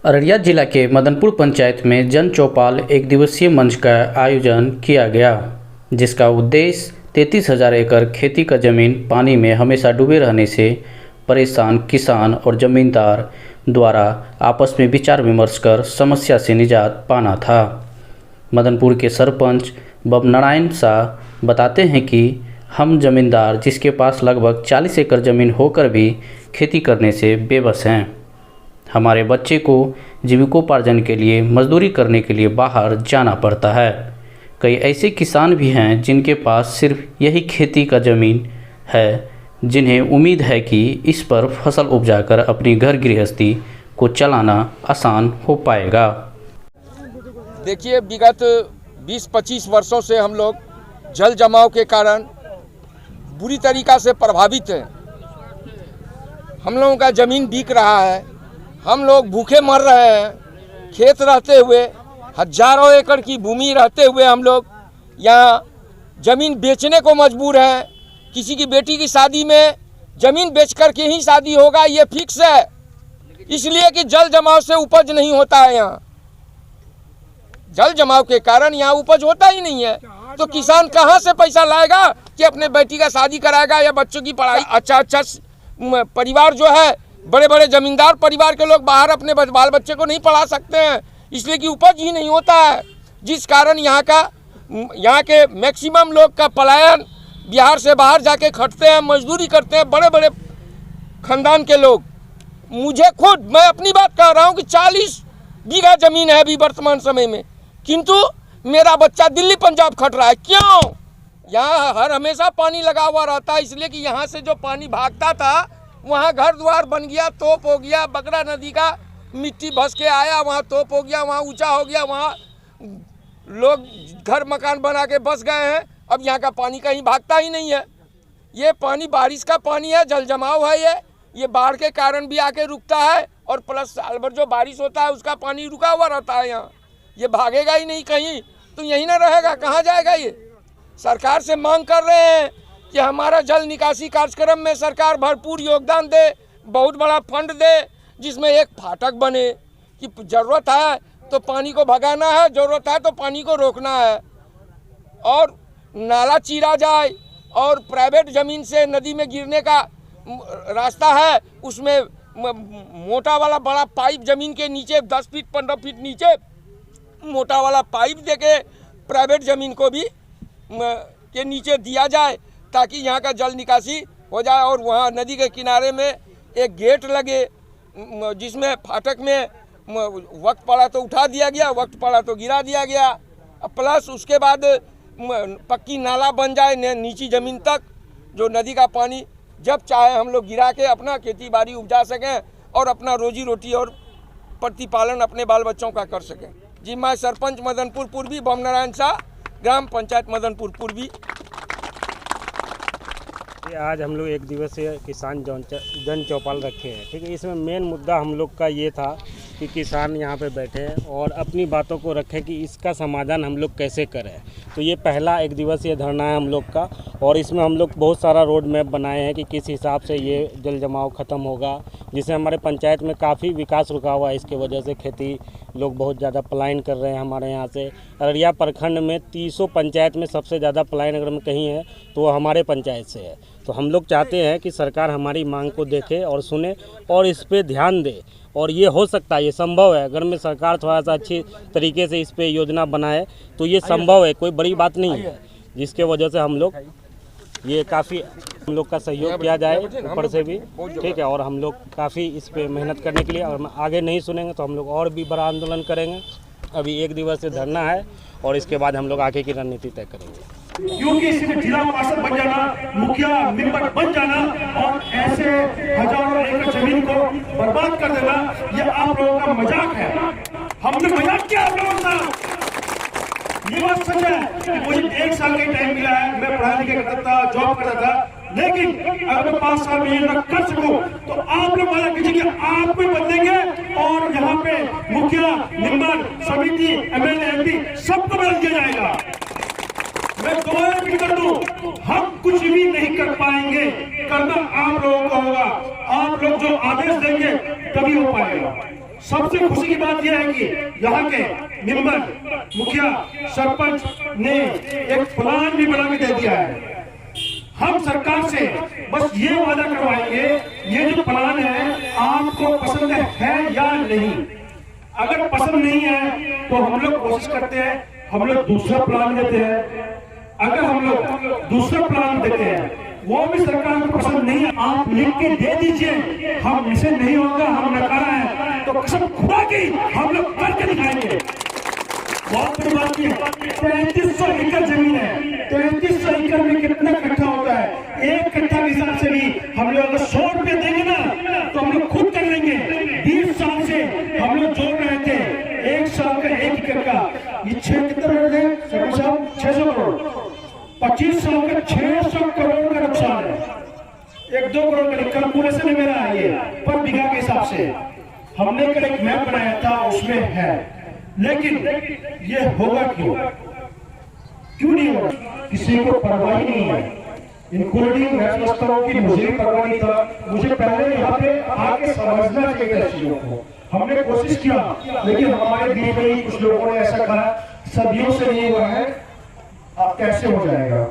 अररिया जिला के मदनपुर पंचायत में जन चौपाल एक दिवसीय मंच का आयोजन किया गया, जिसका उद्देश्य 33,000 एकड़ खेती का जमीन पानी में हमेशा डूबे रहने से परेशान किसान और जमींदार द्वारा आपस में विचार विमर्श कर समस्या से निजात पाना था। मदनपुर के सरपंच बबनारायण शाह बताते हैं कि हम जमींदार जिसके पास लगभग 40 एकड़ ज़मीन होकर भी खेती करने से बेबस हैं। हमारे बच्चे को जीविकोपार्जन के लिए मजदूरी करने के लिए बाहर जाना पड़ता है। कई ऐसे किसान भी हैं जिनके पास सिर्फ यही खेती का ज़मीन है, जिन्हें उम्मीद है कि इस पर फसल उपजाकर अपनी घर गृहस्थी को चलाना आसान हो पाएगा। देखिए, विगत 20-25 वर्षों से हम लोग जल जमाव के कारण बुरी तरीक़ा से प्रभावित हैं। हम लोगों का ज़मीन बिक रहा है, हम लोग भूखे मर रहे हैं। खेत रहते हुए, हजारों एकड़ की भूमि रहते हुए हम लोग यहाँ ज़मीन बेचने को मजबूर हैं। किसी की बेटी की शादी में ज़मीन बेच कर के ही शादी होगा, ये फिक्स है, इसलिए कि जल जमाव से उपज नहीं होता है। यहाँ जल जमाव के कारण यहाँ उपज होता ही नहीं है, तो किसान कहाँ से पैसा लाएगा कि अपने बेटी का शादी कराएगा या बच्चों की पढ़ाई। अच्छा परिवार जो है, बड़े बड़े जमींदार परिवार के लोग बाहर अपने बाल बच्चे को नहीं पढ़ा सकते हैं, इसलिए कि उपज ही नहीं होता है, जिस कारण यहाँ के मैक्सिमम लोग का पलायन बिहार से बाहर जाके खटते हैं, मजदूरी करते हैं। बड़े बड़े खानदान के लोग, मुझे खुद, मैं अपनी बात कह रहा हूँ कि 40 बीघा ज़मीन है अभी वर्तमान समय में, किंतु मेरा बच्चा दिल्ली पंजाब खट रहा है। क्यों? यहाँ हर हमेशा पानी लगा हुआ रहता है, इसलिए कि यहाँ से जो पानी भागता था वहाँ घर द्वार बन गया, तोप हो गया। बगरा नदी का मिट्टी भस के आया, वहाँ तोप हो गया, वहाँ ऊंचा हो गया, वहाँ लोग घर मकान बना के बस गए हैं। अब यहाँ का पानी कहीं भागता ही नहीं है। ये पानी बारिश का पानी है, जल जमाव है। ये बाढ़ के कारण भी आके रुकता है, और प्लस साल भर जो बारिश होता है उसका पानी रुका हुआ रहता है। यहाँ ये भागेगा ही नहीं कहीं, तो यहीं ना रहेगा, कहाँ जाएगा। ये सरकार से मांग कर रहे हैं कि हमारा जल निकासी कार्यक्रम में सरकार भरपूर योगदान दे, बहुत बड़ा फंड दे, जिसमें एक फाटक बने कि ज़रूरत है तो पानी को भगाना है, ज़रूरत है तो पानी को रोकना है, और नाला चीरा जाए, और प्राइवेट ज़मीन से नदी में गिरने का रास्ता है, उसमें मोटा वाला बड़ा पाइप ज़मीन के नीचे 10 फीट 15 फीट नीचे मोटा वाला पाइप देके प्राइवेट ज़मीन को भी के नीचे दिया जाए, ताकि यहाँ का जल निकासी हो जाए। और वहाँ नदी के किनारे में एक गेट लगे, जिसमें फाटक में वक्त पड़ा तो उठा दिया गया, वक्त पड़ा तो गिरा दिया गया। प्लस उसके बाद पक्की नाला बन जाए नीची ज़मीन तक, जो नदी का पानी जब चाहे हम लोग गिरा के अपना खेती बाड़ी उपजा सकें और अपना रोजी रोटी और प्रतिपालन अपने बाल बच्चों का कर सकें। जी, मैं सरपंच मदनपुर पूर्वी बबनारायण शाह, ग्राम पंचायत मदनपुर पूर्वी। आज हम लोग एक दिवसीय किसान जन चौपाल रखे हैं, ठीक है। इसमें मेन मुद्दा हम लोग का ये था कि किसान यहाँ पे बैठे हैं और अपनी बातों को रखें कि इसका समाधान हम लोग कैसे करें। तो ये पहला एक दिवसीय धरना है हम लोग का, और इसमें हम लोग बहुत सारा रोड मैप बनाए हैं कि किस हिसाब से ये जल जमाव ख़त्म होगा, जिससे हमारे पंचायत में काफ़ी विकास रुका हुआ है। इसके वजह से खेती लोग बहुत ज़्यादा पलायन कर रहे हैं हमारे यहाँ से। अररिया प्रखंड में 300 पंचायत में सबसे ज़्यादा पलायन अगर में कहीं है तो वो हमारे पंचायत से है। तो हम लोग चाहते हैं कि सरकार हमारी मांग को देखे और सुने और इस पे ध्यान दे, और ये हो सकता है, ये संभव है। अगर में सरकार थोड़ा सा अच्छी तरीके से इस पे योजना बनाए तो ये संभव है, कोई बड़ी बात नहीं है। जिसके वजह से हम लोग ये काफ़ी हम लोग का सहयोग किया जाए ऊपर से भी, ठीक है। और हम लोग काफ़ी इस पे मेहनत करने के लिए, और आगे नहीं सुनेंगे तो हम लोग और भी बड़ा आंदोलन करेंगे। अभी एक दिवसीय धरना है, और इसके बाद हम लोग आगे की रणनीति तय करेंगे। क्योंकि सिर्फ जिला पार्षद बन जाना, मुखिया मेंबर बन जाना और ऐसे हजारों एकड़ जमीन को बर्बाद कर देना, ये आप लोगों का मजाक है। हमने मजाक किया आप लोगों का। ये बात सच है कि मुझे 1 साल का टाइम मिला है, मैं पढ़ाई लिखाई करता था, जॉब करता था, लेकिन अगर मैं 5 साल में ये कर सकूं तो आप लोग वादा कीजिए कि आप भी बदलेंगे, और यहाँ पे मुखिया मेंबर समिति MLA MP सबको बदल दिया जाएगा। मैं दोबारा रिपीट कर दूं, हम कुछ भी नहीं कर पाएंगे, करना आप लोगों को होगा। आप लोग जो आदेश देंगे तभी हो पाएगा। सबसे खुशी की बात यह है कि यहाँ के मेंबर, मुखिया, सरपंच ने एक प्लान भी बना के दे दिया है। हम सरकार से बस ये वादा करवाएंगे, ये जो प्लान है आपको पसंद है या नहीं। अगर पसंद नहीं है तो हम लोग कोशिश करते हैं, हम लोग दूसरा प्लान देते हैं। अगर हम लोग दूसरा प्लान देते हैं वो भी सरकार को पसंद नहीं है, आप लिख के दे दीजिए, हम इसे नहीं होगा, हम नकारा है तो कसम खुदा की हम लोग करके दिखाएंगे। बहुत बड़ी बात है, 3300 एकड़ जमीन है, 3300 एकड़ में कितना कट्ठा होता है? एक कट्ठा के हिसाब से भी हम लोग अगर 100 रुपये देंगे ना तो हम लोग खुद कर लेंगे। 20 साल से हम लोग जोड़ रहे थे, 1 साल का 1 एकड़ का ये 6 कितने हो गए? 600 करोड़, 25 साल का 600 करोड़ का नुकसान है। 1-2 करोड़ का कैलकुलेशन है मेरा ये पर बीघा के हिसाब से। हमने कल एक मैप बनाया था उसमें है, लेकिन ये होगा क्यों नहीं होगा? किसी को परवाह नहीं है, इंक्लूडिंग राजस्थानों की मुझे परवाह नहीं था। मुझे पहले यहाँ पे आके समझना चाहिए चीजों को। हमने कोशिश किया लेकिन हमारे बीच में ही कुछ लोगों ने ऐसा कहा सदियों से नहीं हुआ है, अब कैसे हो जाएगा?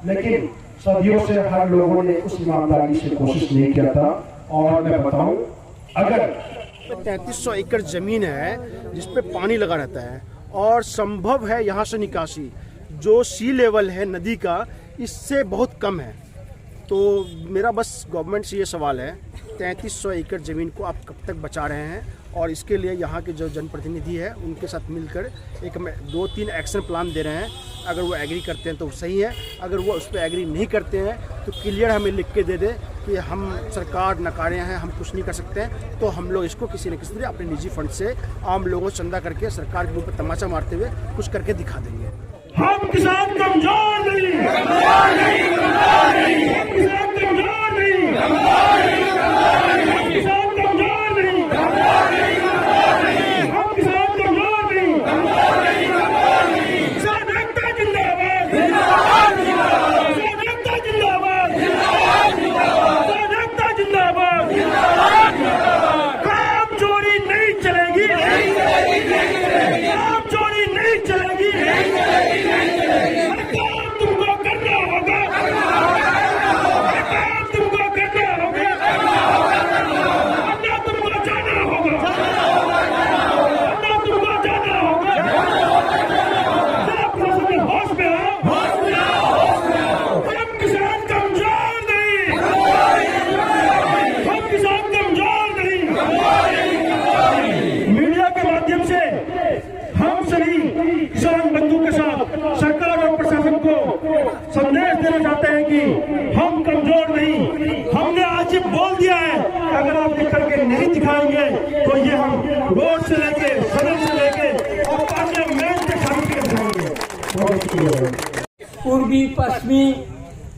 लेकिन सदियों से हर लोगों ने उस ईमानदारी से कोशिश नहीं किया था। और मैं बताऊं, अगर 3300 एकड़ जमीन है जिस पे पानी लगा रहता है और संभव है यहाँ से निकासी जो सी लेवल है नदी का इससे बहुत कम है। तो मेरा बस गवर्नमेंट से ये सवाल है, 3300 एकड़ ज़मीन को आप कब तक बचा रहे हैं? और इसके लिए यहाँ के जो जनप्रतिनिधि है उनके साथ मिलकर एक 2-3 एक्शन प्लान दे रहे हैं। अगर वो एग्री करते हैं तो सही है, अगर वो उस पर एग्री नहीं करते हैं तो क्लियर हमें लिख के दे दे कि हम सरकार नकारे हैं, हम कुछ नहीं कर सकते हैं, तो हम लोग इसको किसी न किसी तरह अपने निजी फंड से आम लोगों से चंदा करके सरकार के मुँह पर तमाचा मारते हुए कुछ करके दिखा देंगे। हम किसान कमजोर नहीं, कमजोर नहीं, कमजोर नहीं, हम किसान कमजोर नहीं, कमजोर नहीं, कमजोर नहीं, हम किसान कमजोर नहीं, कमजोर नहीं, कमजोर नहीं, हम किसान कमजोर नहीं, कमजोर नहीं, कमजोर नहीं। किसान एकता जिंदाबाद, जिंदाबाद, जिंदाबाद, किसान एकता जिंदाबाद, जिंदाबाद, जिंदाबाद, किसान एकता जिंदाबाद, जिंदाबाद, जिंदाबाद। काम चोरी नहीं चलेगी, नहीं चलेगी, नहीं चलेगी, काम चोरी नहीं चलेगी, नहीं चलेगी। काम तुमको करना होगा, काम तुमको करना होगा, वरना तुमको जाना होगा, वरना तुमको जाना होगा। होश में आओ, होश में आओ, होश में आओ। हम किसान कमजोर नहीं, हम किसान कमजोर नहीं। मीडिया के माध्यम से हम सभी किसान बंधु के साथ सरकार और प्रशासन को संदेश देना चाहते हैं कि हम कमजोर नहीं। हमने आज ये बोल दिया है, अगर आप लिख करके नहीं दिखाएंगे तो ये हम रोड से लेके सदन से लेके और पार्लियामेंट के सामने दिखाएंगे। पूर्वी पश्चिमी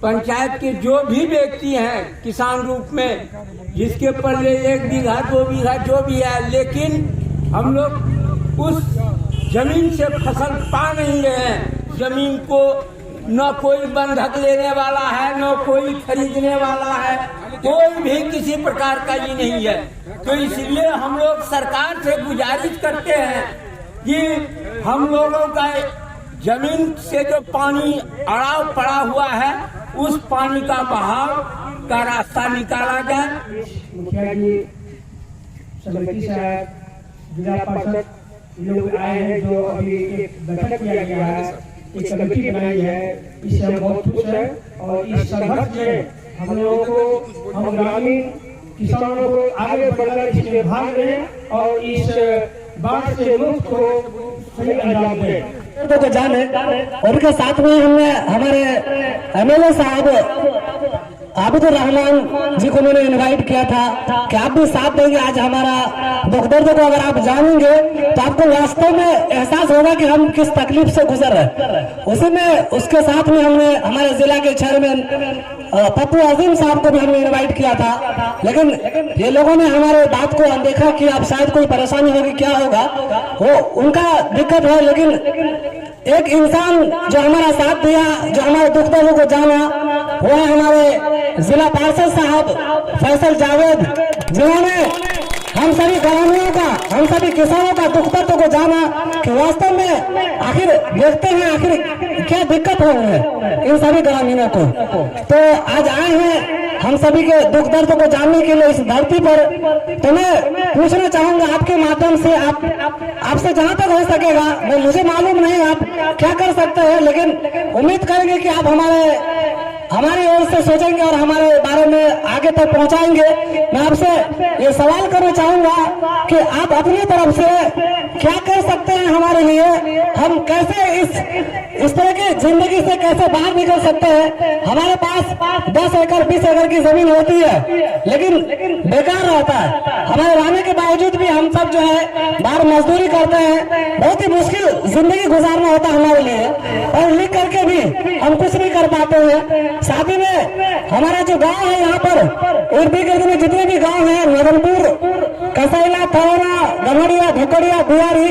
पंचायत के जो भी व्यक्ति हैं किसान रूप में, जिसके पल्ले 1 बीघा 2 बीघा जो भी है, लेकिन हम लोग उस जमीन से फसल पा नहीं रहे हैं। जमीन को न कोई बंधक लेने वाला है, न कोई खरीदने वाला है, कोई भी किसी प्रकार का ये नहीं है। तो इसलिए हम लोग सरकार से गुजारिश करते हैं कि हम लोगों का जमीन से जो पानी अड़ाव पड़ा हुआ है उस पानी का बहाव का रास्ता निकाला जाए। मुखिया जी, समिति साहब, जिला पार्षद लोग आए हैं, जो अभी एक बैठक किया गया है, एक कमेटी बनाई है, इससे हम बहुत खुश हैं। और इस संघर्ष में हम लोगों को, हम ग्रामीण किसानों को आगे बढ़कर इसमें भाग लें और इस बाढ़ से मुक्त को सही अंजाम दें। तो जाने और उनके साथ में हमने हमारे एमएलए साहब आबिदुर रहमान जी को मैंने इनवाइट किया था कि आप भी साथ देंगे। आज हमारा दुख दर्द को अगर आप जानेंगे तो आपको वास्तव में एहसास होगा कि हम किस तकलीफ से गुजर रहे। उसी में उसके साथ में हमने हमारे जिला के चेयरमैन पप्पू अजीम साहब को भी हमने इनवाइट किया था, लेकिन ये लोगों ने हमारे बात को अनदेखा किया। अब शायद कोई परेशानी होगी, क्या होगा वो उनका दिक्कत है, लेकिन एक इंसान जो हमारा साथ दिया, जो हमारे दुख दर्द को जाना, वो है हमारे जिला पार्षद साहब फैसल जावेद, जिन्होंने हम सभी ग्रामीणों का, हम सभी किसानों का दुख दर्द को जाना कि वास्तव में आखिर देखते हैं आखिर क्या दिक्कत हो रही है इन सभी ग्रामीणों को। तो आज आए हैं हम सभी के दुख दर्द को जानने के लिए इस धरती पर। तो मैं पूछना चाहूंगा आपके माध्यम से, आपसे जहां तक हो सकेगा, मैं मुझे मालूम नहीं आप क्या कर सकते हैं, लेकिन उम्मीद करेंगे कि आप हमारी ओर से सोचेंगे और हमारे बारे में आगे तक पहुंचाएंगे। मैं आपसे ये सवाल करना चाहूंगा कि आप अपनी तरफ से क्या कर सकते हैं हमारे लिए, हम कैसे इस तरह की जिंदगी से कैसे बाहर निकल सकते हैं। हमारे पास 10 एकड़ 20 एकड़ की जमीन होती है लेकिन बेकार रहता है, हमारे रहने के बावजूद भी हम सब जो है बाहर मजदूरी करते हैं, बहुत ही मुश्किल जिंदगी गुजारना होता है हमारे लिए, और लिख करके भी हम कुछ नहीं कर पाते हैं। साथ ही में हमारा जो गांव है यहाँ पर इर्द गिर्द में जितने भी गांव हैं, मदनपुर, कसैला, थरोना, गमड़िया, धुकड़िया, बुआरी,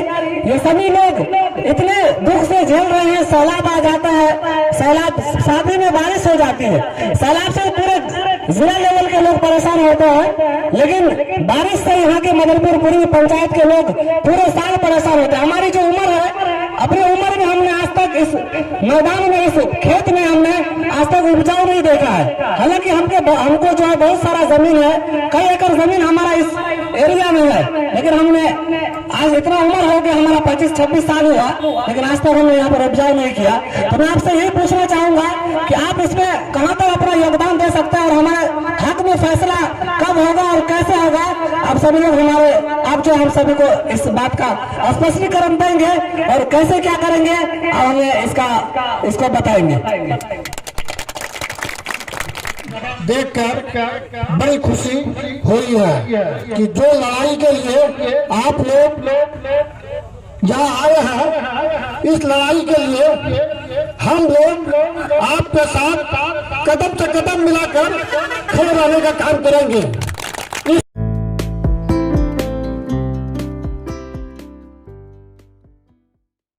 ये सभी लोग इतने दुख से झेल रहे हैं। सैलाब आ जाता है, सैलाब साथ ही में बारिश हो जाती है, सैलाब से पूरे जिला लेवल के लोग परेशान होते हैं, लेकिन बारिश से यहाँ के मदनपुर पूरी पंचायत के लोग पूरे साल परेशान होते हैं। हमारी जो उम्र है, अपनी उम्र में हमने आज तक इस मैदान में, इस खेत में हमने आज तक उपजाऊ नहीं देखा है। हालांकि हमको जो है बहुत सारा जमीन है, कई एकड़ जमीन हमारा इस एरिया में है, लेकिन हमने आज इतना उम्र हो गया, हमारा 25-26 साल हुआ, लेकिन आज तक हमने यहाँ पर उपजाऊ नहीं किया। तो मैं आपसे यही पूछना चाहूंगा कि आप इसमें कहाँ तक अपना योगदान दे सकते हैं और हमारे हक में फैसला कब होगा और कैसे होगा, आप सभी लोग आप जो हम सभी को इस बात का स्पष्टीकरण देंगे और कैसे क्या करेंगे और हमें इसको बताएंगे। देखकर बड़ी खुशी हुई है कि जो लड़ाई के लिए आप लोग यहाँ आए हैं, इस लड़ाई के लिए हम लोग आपके साथ कदम से कदम मिलाकर खड़े रहने का काम करेंगे।